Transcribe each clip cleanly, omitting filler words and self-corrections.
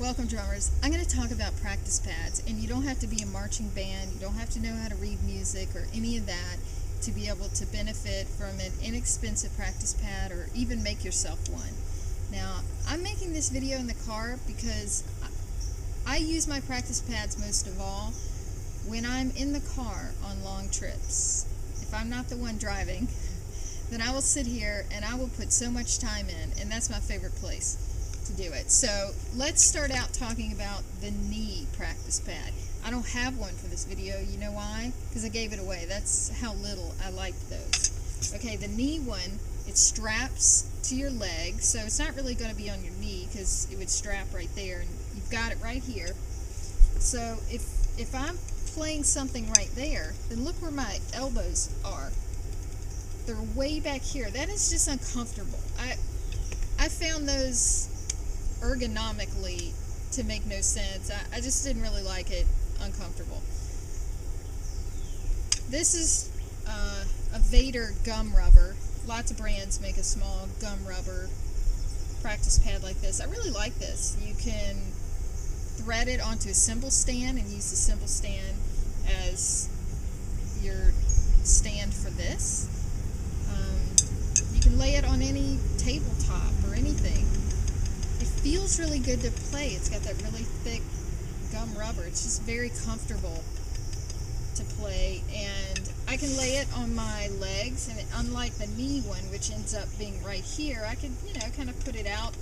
Welcome, drummers. I'm going to talk about practice pads, and you don't have to be a marching band, you don't have to know how to read music or any of that to be able to benefit from an inexpensive practice pad or even make yourself one. Now, I'm making this video in the car because I use my practice pads most of all when I'm in the car on long trips. If I'm not the one driving, then I will sit here and I will put so much time in, and that's my favorite place to do it. So let's start out talking about the knee practice pad. I don't have one for this video. You know why? Because I gave it away. That's how little I liked those. Okay, the knee one, it straps to your leg, so it's not really going to be on your knee because it would strap right there, and you've got it right here. So if I'm playing something right there, then look where my elbows are. They're way back here. That is just uncomfortable. I found those ergonomically to make no sense. I just didn't really like it. Uncomfortable. This is a Vater gum rubber. Lots of brands make a small gum rubber practice pad like this. I really like this. You can thread it onto a cymbal stand and use the cymbal stand as your stand for this. You can lay it on any tabletop or anything. It feels really good to play. It's got that really thick gum rubber. It's just very comfortable to play, and I can lay it on my legs, and unlike the knee one, which ends up being right here, I could, kind of put it out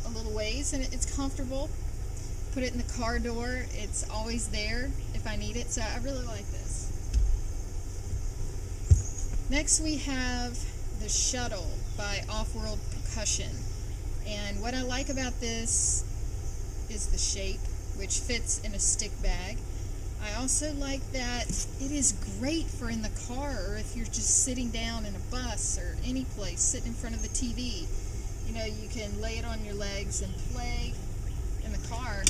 a little ways, and it's comfortable. Put it in the car door. It's always there if I need it, so I really like this. Next we have the Shuttle by Offworld Percussion. And what I like about this is the shape, which fits in a stick bag. I also like that it is great for in the car, or if you're just sitting down in a bus or any place, sitting in front of the TV. You can lay it on your legs and play in the car.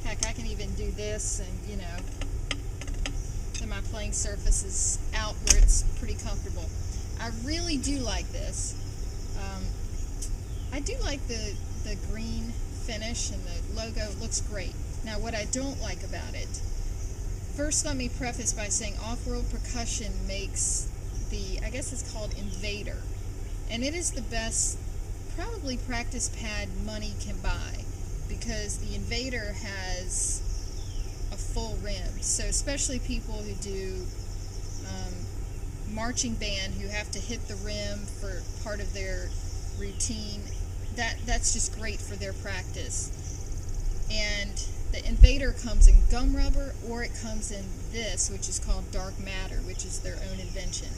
Heck, I can even do this, and then my playing surface is out where it's pretty comfortable. I really do like this. I do like the green finish, and the logo looks great. Now, what I don't like about it, first let me preface by saying Offworld Percussion makes I guess it's called Invader, and it is the best probably practice pad money can buy, because the Invader has a full rim. So especially people who do marching band, who have to hit the rim for part of their routine, that's just great for their practice. And the Invader comes in gum rubber, or it comes in this, which is called dark matter, which is their own invention.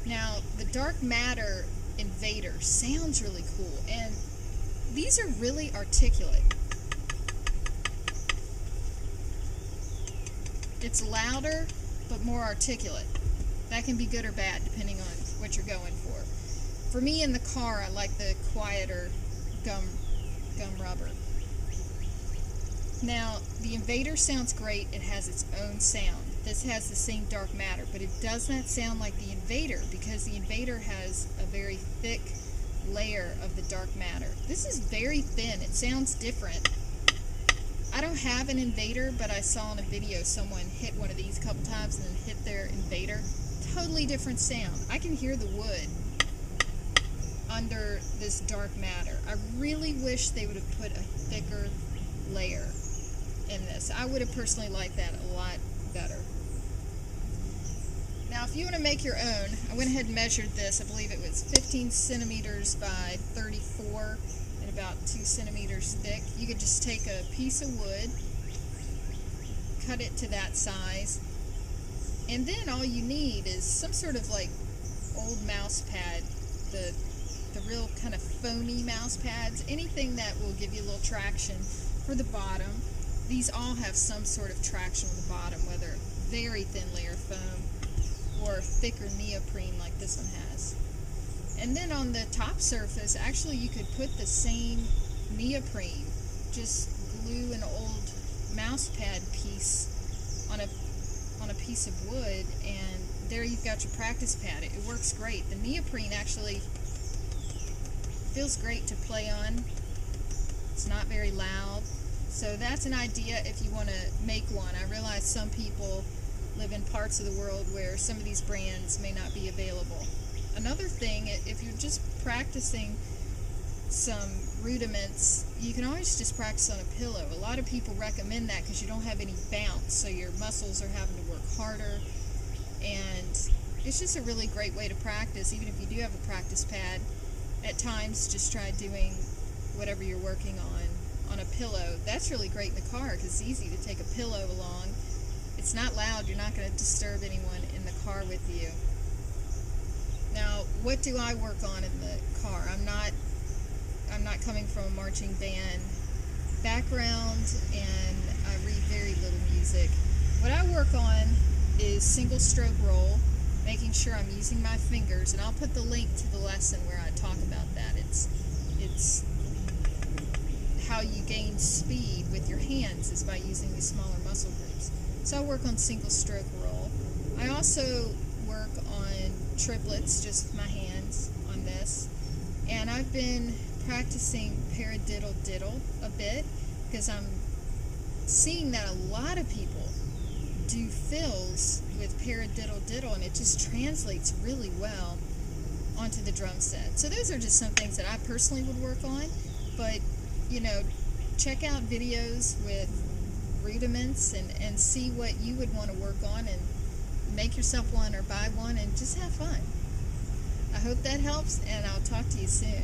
Now, the dark matter Invader sounds really cool, and these are really articulate. It's louder, but more articulate. That can be good or bad, depending on what you're going for. For me, in the car, I like the quieter gum rubber. Now, the Invader sounds great. It has its own sound. This has the same dark matter, but it does not sound like the Invader, because the Invader has a very thick layer of the dark matter. This is very thin. It sounds different. I don't have an Invader, but I saw in a video someone hit one of these a couple times and then hit their Invader. Totally different sound. I can hear the wood under this dark matter. I really wish they would have put a thicker layer in this. I would have personally liked that a lot better. Now, if you want to make your own, I went ahead and measured this. I believe it was 15 centimeters by 34 and about 2 centimeters thick. You could just take a piece of wood, cut it to that size, and then all you need is some sort of like old mouse pad, the real kind of foamy mouse pads, anything that will give you a little traction for the bottom. These all have some sort of traction on the bottom, whether very thin layer foam or thicker neoprene like this one has. And then on the top surface, actually you could put the same neoprene, just glue an old mouse pad piece on a piece of wood, and there you've got your practice pad. It works great. The neoprene actually feels great to play on. It's not very loud. So that's an idea if you want to make one. I realize some people live in parts of the world where some of these brands may not be available. Another thing, if you're just practicing some rudiments, you can always just practice on a pillow. A lot of people recommend that because you don't have any bounce, so your muscles are having to work harder, and it's just a really great way to practice. Even if you do have a practice pad, at times just try doing whatever you're working on a pillow. That's really great in the car because it's easy to take a pillow along. It's not loud. You're not going to disturb anyone in the car with you. Now, what do I work on in the car? I'm not coming from a marching band background, and I read very little music. What I work on is single stroke roll, making sure I'm using my fingers, and I'll put the link to the lesson where I talk about that. It's how you gain speed with your hands is by using these smaller muscle groups. So I work on single stroke roll. I also work on triplets, just with my hands on this. And I've been practicing paradiddle diddle a bit because I'm seeing that a lot of people do fills with paradiddle diddle, and it just translates really well onto the drum set. So those are just some things that I personally would work on, but you know, check out videos with rudiments and see what you would want to work on, and make yourself one or buy one and just have fun. I hope that helps, and I'll talk to you soon.